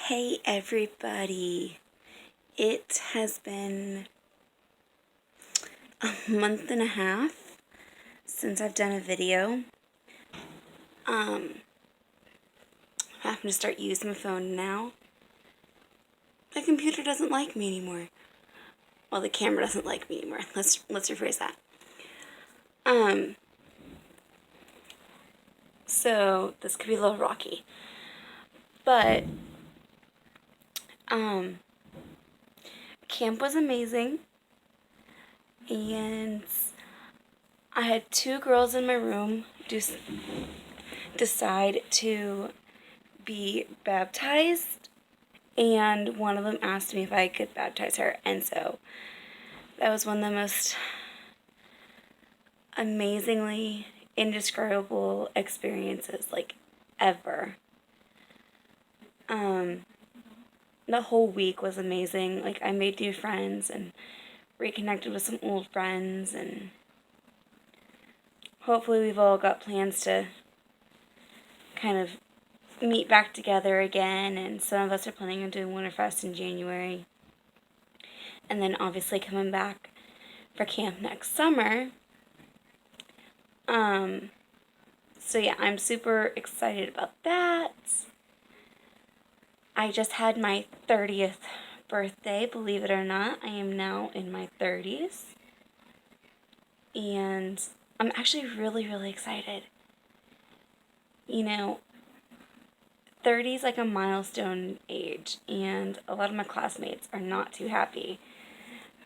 Hey everybody, it has been a month and a half since I've done a video. I'm having to start using my phone now. My computer doesn't like me anymore. Well, the camera doesn't like me anymore. Let's rephrase that. So this could be a little rocky. But camp was amazing. And I had two girls in my room decide to be baptized, and one of them asked me if I could baptize her, and so that was one of the most amazingly indescribable experiences, ever. The whole week was amazing. I made new friends and reconnected with some old friends, and hopefully we've all got plans to kind of meet back together again, and some of us are planning on doing Winterfest in January, and then obviously coming back for camp next summer. So yeah, I'm super excited about that. I just had my 30th birthday, believe it or not. I am now in my 30s. And I'm actually really, really excited. 30 is like a milestone age, and a lot of my classmates are not too happy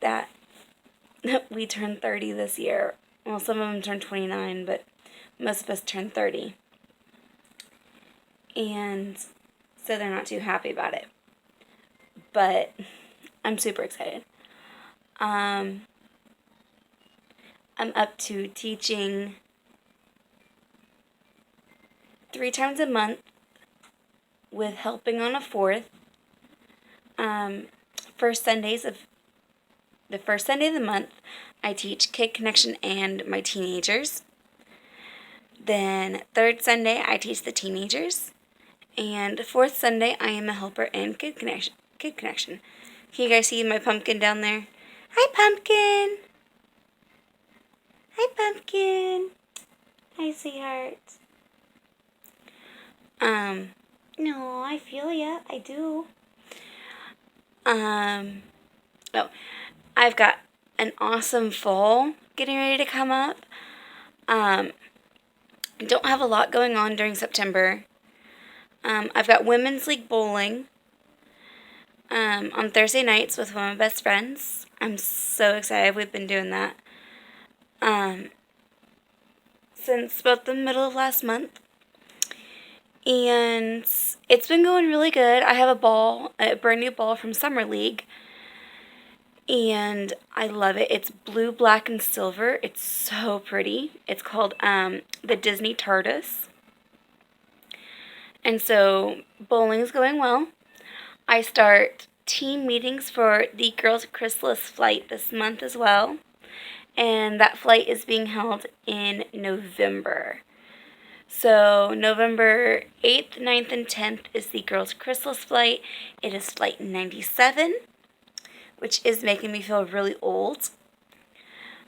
that we turned 30 this year. Well, some of them turned 29, but most of us turned 30. And so they're not too happy about it. But I'm super excited. I'm up to teaching 3 times a month with helping on a 4th. The first Sunday of the month, I teach Kid Connection and my teenagers. Then 3rd Sunday, I teach the teenagers. And 4th Sunday, I am a helper in Kid Connection. Can you guys see my pumpkin down there? Hi, Pumpkin! Hi, Pumpkin! Hi, sweetheart. No, I feel ya. I do. I've got an awesome fall getting ready to come up. I don't have a lot going on during September. I've got Women's League Bowling on Thursday nights with one of my best friends. I'm so excited. We've been doing that since about the middle of last month. And it's been going really good. I have a brand new ball from Summer League, and I love it. It's blue, black, and silver. It's so pretty. It's called the Disney TARDIS. And so bowling is going well. I start team meetings for the Girls Chrysalis flight this month as well, and that flight is being held in November. So November 8th, 9th, and 10th is the Girls Chrysalis flight. It is flight 97, which is making me feel really old,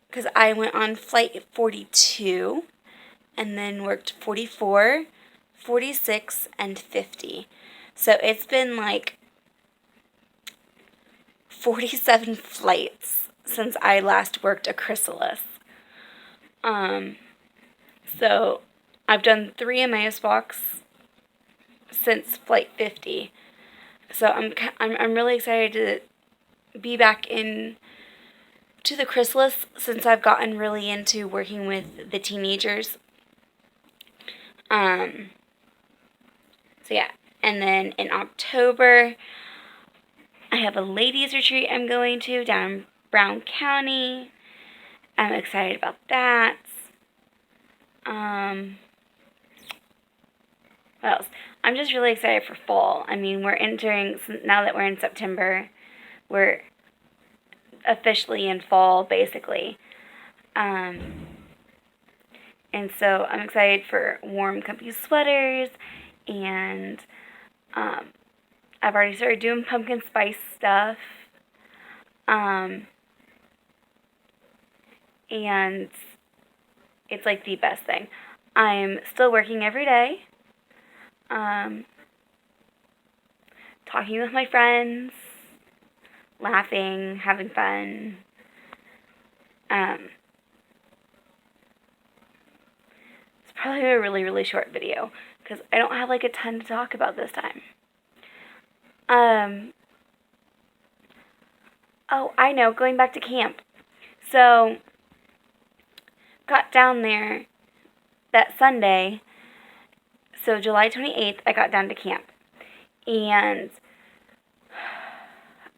because I went on flight 42 and then worked 44, 46, and 50. So it's been 47 flights since I last worked a Chrysalis. So I've done 3 Emmaus walks since flight 50. So I'm really excited to be back in to the Chrysalis, since I've gotten really into working with the teenagers. So yeah, and then in October, I have a ladies retreat I'm going to down in Brown County. I'm excited about that. What else? I'm just really excited for fall. I mean, now that we're in September, we're officially in fall, basically. And so I'm excited for warm, comfy sweaters, and I I've already started doing pumpkin spice stuff. And it's like the best thing. I'm still working every day. Talking with my friends, laughing, having fun. It's probably a really, really short video because I don't have like a ton to talk about this time. Oh, I know, going back to camp. So, got down there that Sunday. So, July 28th, I got down to camp. And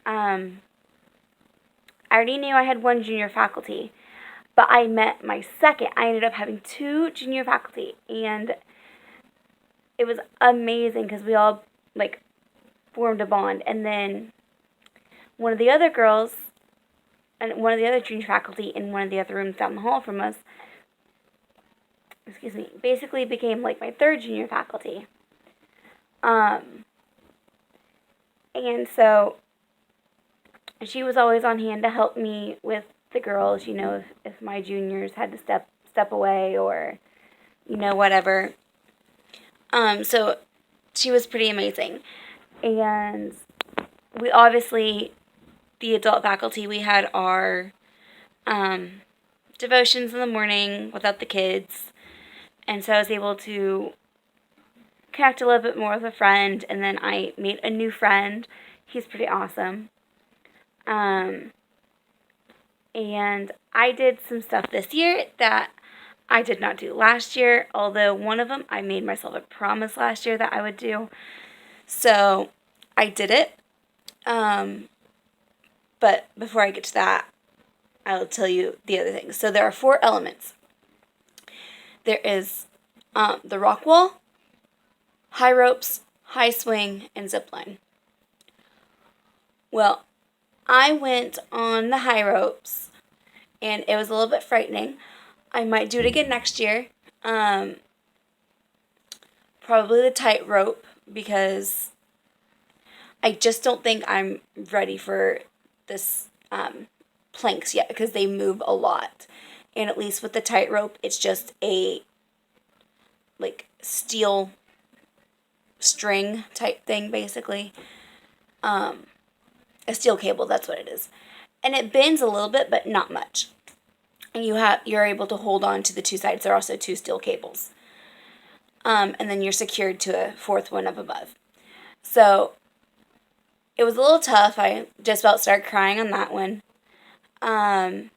I already knew I had one junior faculty, but I met my second. I ended up having 2 junior faculty, and it was amazing because we all like formed a bond. And then one of the other girls and one of the other junior faculty in one of the other rooms down the hall from us, basically became like my 3rd junior faculty. And so she was always on hand to help me with the girls, if my juniors had to step away or, whatever. So she was pretty amazing. And we obviously, the adult faculty, we had our devotions in the morning without the kids. And so I was able to connect a little bit more with a friend. And then I made a new friend. He's pretty awesome. And I did some stuff this year that I did not do last year, although one of them I made myself a promise last year that I would do. So I did it. But before I get to that, I'll tell you the other things. So there are 4 elements. There is the rock wall, high ropes, high swing, and zip line. Well, I went on the high ropes, and it was a little bit frightening. I might do it again next year. Probably the tight rope, because I just don't think I'm ready for this planks yet, because they move a lot. And at least with the tight rope, it's just a steel string type thing, basically. A steel cable, that's what it is. And it bends a little bit, but not much. And you're able to hold on to the 2 sides. There are also 2 steel cables. And then you're secured to a 4th one up above. So it was a little tough. I just about started crying on that one. And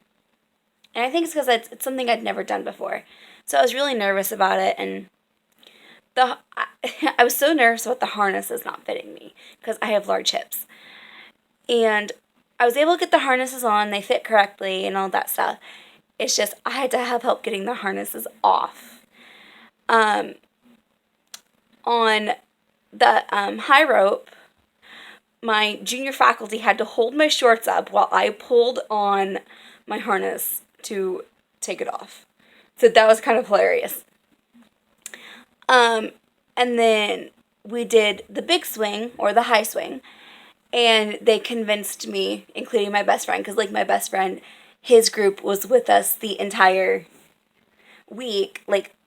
I think it's because it's something I'd never done before. So I was really nervous about it, and I was so nervous about the harnesses not fitting me because I have large hips. And I was able to get the harnesses on, they fit correctly and all that stuff. It's just I had to have help getting the harnesses off. On the high rope, my junior faculty had to hold my shorts up while I pulled on my harness to take it off. So that was kind of hilarious. And then we did the big swing, or the high swing, and they convinced me, including my best friend, because my best friend, his group was with us the entire week. It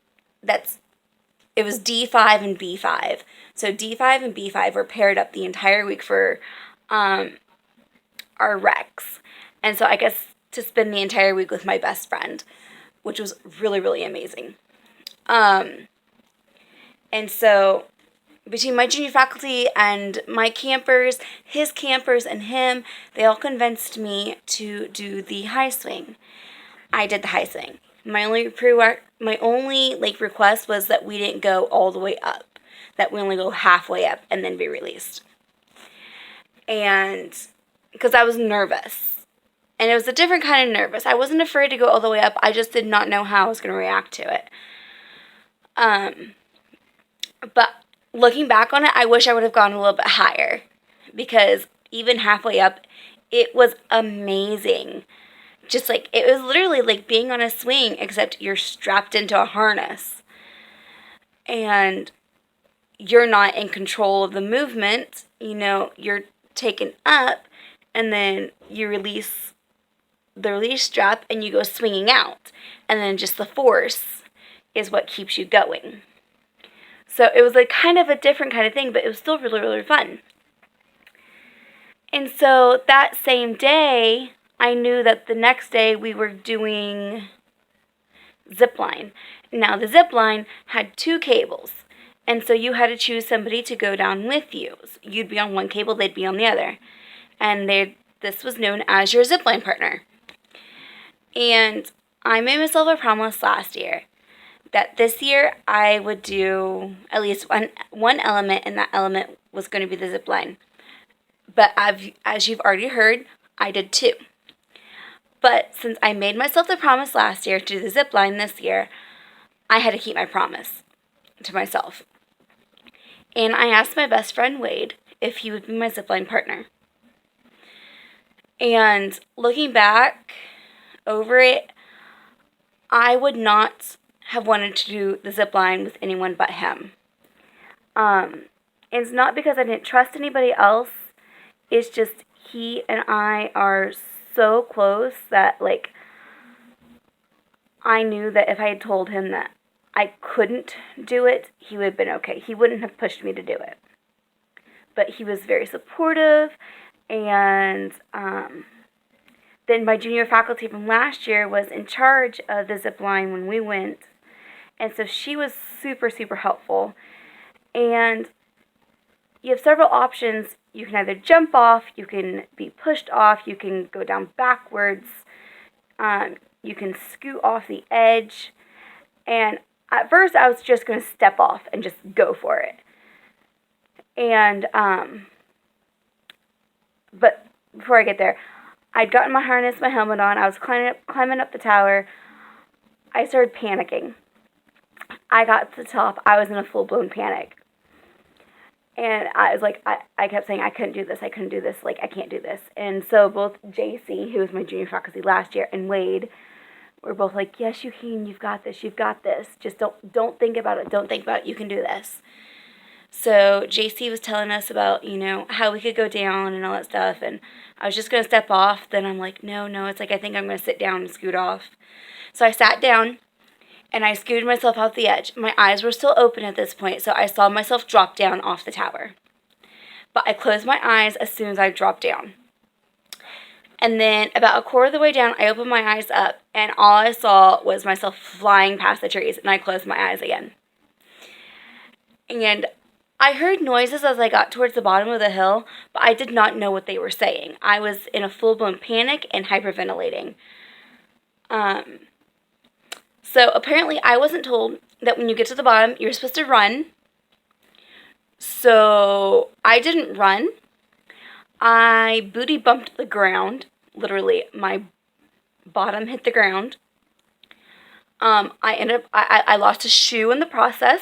was D5 and B5. So D5 and B5 were paired up the entire week for our recs. And so I guess to spend the entire week with my best friend, which was really, really amazing. And so between my junior faculty and my campers, his campers and him, they all convinced me to do the high swing. I did the high swing. My only request was that we didn't go all the way up, that we only go halfway up and then be released. And because I was nervous, and it was a different kind of nervous. I wasn't afraid to go all the way up. I just did not know how I was going to react to it. But looking back on it, I wish I would have gone a little bit higher, because even halfway up, it was amazing. Just it was literally like being on a swing, except you're strapped into a harness. And you're not in control of the movement. You're taken up, and then you release the release strap and you go swinging out. And then just the force is what keeps you going. So it was like kind of a different kind of thing, but it was still really, really fun. And so that same day, I knew that the next day we were doing zip line. Now the zip line had 2 cables. And so you had to choose somebody to go down with you. So you'd be on one cable, they'd be on the other. And this was known as your zipline partner. And I made myself a promise last year that this year I would do at least one element, and that element was going to be the zip line. But as you've already heard, I did 2. But since I made myself the promise last year to do the zip line this year, I had to keep my promise to myself. And I asked my best friend Wade if he would be my zipline partner. And looking back over it, I would not have wanted to do the zip line with anyone but him. It's not because I didn't trust anybody else. It's just he and I are so close that, like, I knew that if I had told him that I couldn't do it, he would have been okay. He wouldn't have pushed me to do it. But he was very supportive, and then my junior faculty from last year was in charge of the zip line when we went, and so she was super, super helpful. And you have several options. You can either jump off, you can be pushed off, you can go down backwards, you can scoot off the edge. And at first I was just going to step off and just go for it. And, but before I get there, I'd gotten my harness, my helmet on, I was climbing up the tower. I started panicking. I got to the top, I was in a full-blown panic. And I was like, I kept saying, I couldn't do this, like, I can't do this. And so both JC, who was my junior faculty last year, and Wade were both like, yes, you can, you've got this. Just don't think about it, you can do this. So JC was telling us about, how we could go down and all that stuff, and I was just going to step off. Then I'm like, no, it's like, I think I'm going to sit down and scoot off. So I sat down, and I scooted myself off the edge. My eyes were still open at this point, so I saw myself drop down off the tower. But I closed my eyes as soon as I dropped down. And then about a quarter of the way down, I opened my eyes up, and all I saw was myself flying past the trees, and I closed my eyes again. And I heard noises as I got towards the bottom of the hill, but I did not know what they were saying. I was in a full-blown panic and hyperventilating. So apparently I wasn't told that when you get to the bottom, you're supposed to run. So I didn't run. I booty bumped the ground. Literally, my bottom hit the ground. I lost a shoe in the process.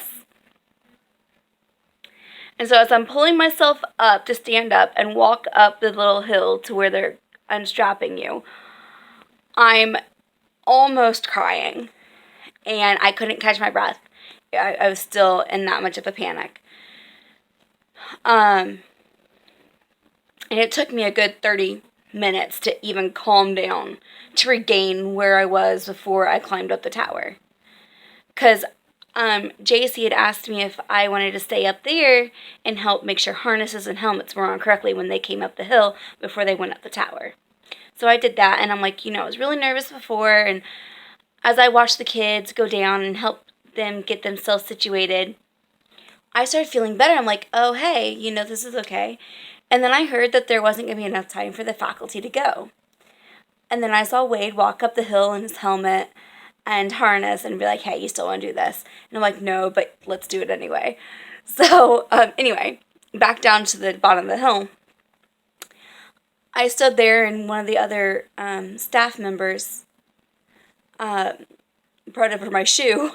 And so as I'm pulling myself up to stand up and walk up the little hill to where they're unstrapping you, I'm almost crying. And I couldn't catch my breath. I was still in that much of a panic. And it took me a good 30 minutes to even calm down, to regain where I was before I climbed up the tower. Because JC had asked me if I wanted to stay up there and help make sure harnesses and helmets were on correctly when they came up the hill before they went up the tower. So I did that, and I'm like, I was really nervous before, and as I watched the kids go down and help them get themselves situated, I started feeling better. I'm like, oh, hey, this is okay. And then I heard that there wasn't going to be enough time for the faculty to go. And then I saw Wade walk up the hill in his helmet and harness and be like, hey, you still want to do this? And I'm like, no, but let's do it anyway. So anyway, back down to the bottom of the hill. I stood there, and one of the other staff members brought over my shoe.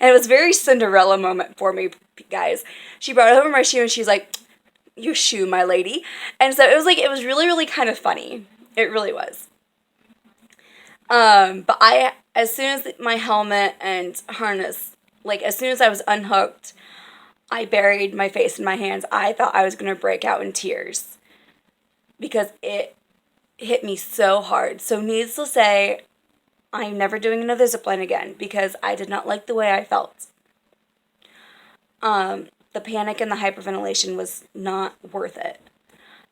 And it was a very Cinderella moment for me, guys. She brought over my shoe, and she's like, your shoe, my lady. And so it was really, really kind of funny. It really was. But as soon as my helmet and harness, like as soon as I was unhooked, I buried my face in my hands. I thought I was going to break out in tears because it hit me so hard. So needless to say, I'm never doing another zipline again because I did not like the way I felt. The panic and the hyperventilation was not worth it.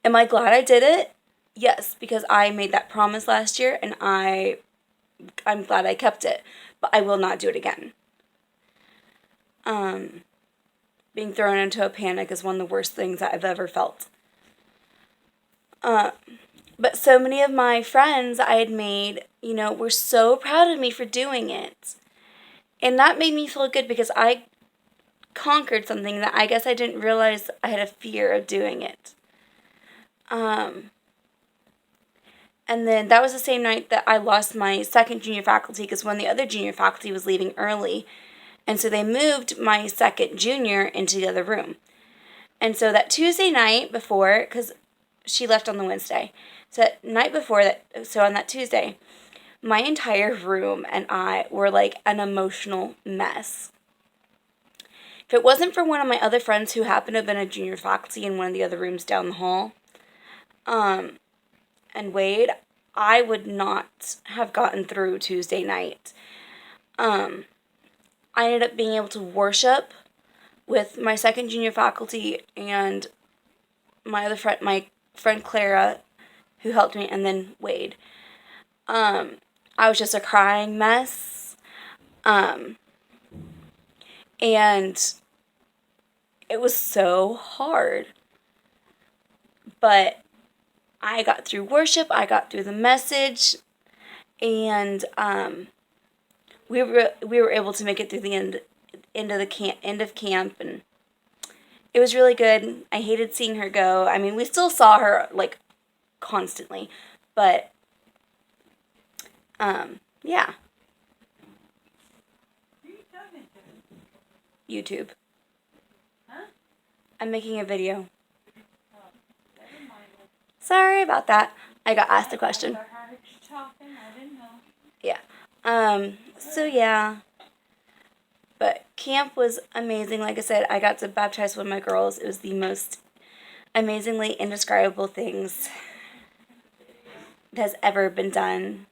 Am I glad I did it? Yes, because I made that promise last year and I'm glad I kept it, but I will not do it again. Being thrown into a panic is one of the worst things that I've ever felt. But so many of my friends I had made, were so proud of me for doing it. And that made me feel good because I conquered something that I guess I didn't realize I had a fear of doing it. And then that was the same night that I lost my second junior faculty because one of the other junior faculty was leaving early. And so they moved my second junior into the other room. And so that Tuesday night before, because she left on the Wednesday, so that night before that, so on that Tuesday, my entire room and I were like an emotional mess. If it wasn't for one of my other friends who happened to have been a junior faculty in one of the other rooms down the hall, and Wade, I would not have gotten through Tuesday night. I ended up being able to worship with my second junior faculty and my friend Clara, who helped me, and then Wade. I was just a crying mess. And it was so hard. But I got through worship, I got through the message, and we were able to make it through the end of camp, and it was really good. I hated seeing her go. I mean, we still saw her like constantly, but yeah. YouTube. Huh? I'm making a video. Sorry about that. I got asked a question. Yeah. So yeah. But camp was amazing. Like I said, I got to baptize one of my girls. It was the most amazingly indescribable things that has ever been done.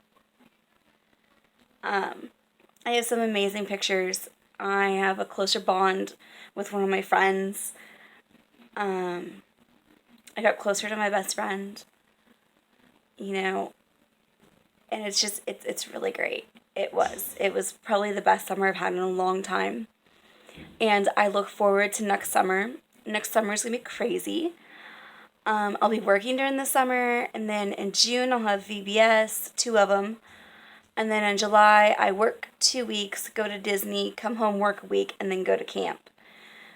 I have some amazing pictures. I have a closer bond with one of my friends. I got closer to my best friend, and it's really great. It was probably the best summer I've had in a long time, and I look forward to next summer. Next summer is gonna be crazy. I'll be working during the summer, and then in June I'll have VBS, 2 of them, and then in July I work 2 weeks, go to Disney, come home, work a week, and then go to camp.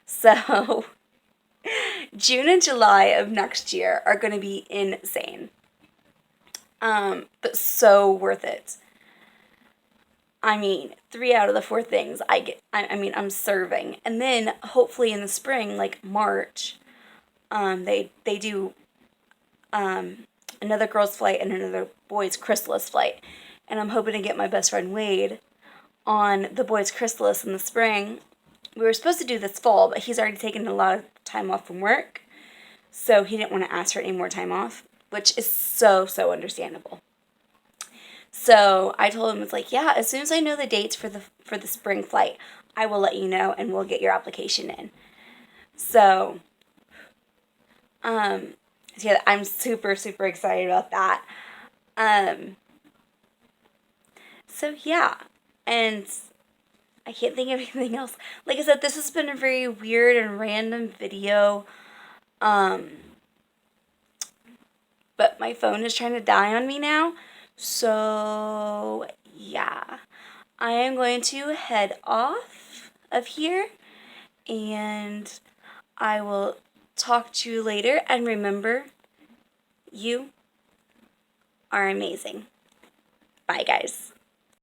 So June and July of next year are going to be insane. But so worth it. I mean, 3 out of the 4 things I'm serving. And then hopefully in the spring, like March, they do another girls' flight and another boys' chrysalis flight. And I'm hoping to get my best friend Wade on the boys' chrysalis in the spring. We were supposed to do this fall, but he's already taken a lot of time off from work. So he didn't want to ask for any more time off, which is so understandable. So I told him, it's like, yeah, as soon as I know the dates for the spring flight, I will let you know and we'll get your application in. So, yeah, I'm super excited about that. So yeah, and I can't think of anything else. Like I said, this has been a very weird and random video. But my phone is trying to die on me now. So, yeah. I am going to head off of here. And I will talk to you later. And remember, you are amazing. Bye, guys.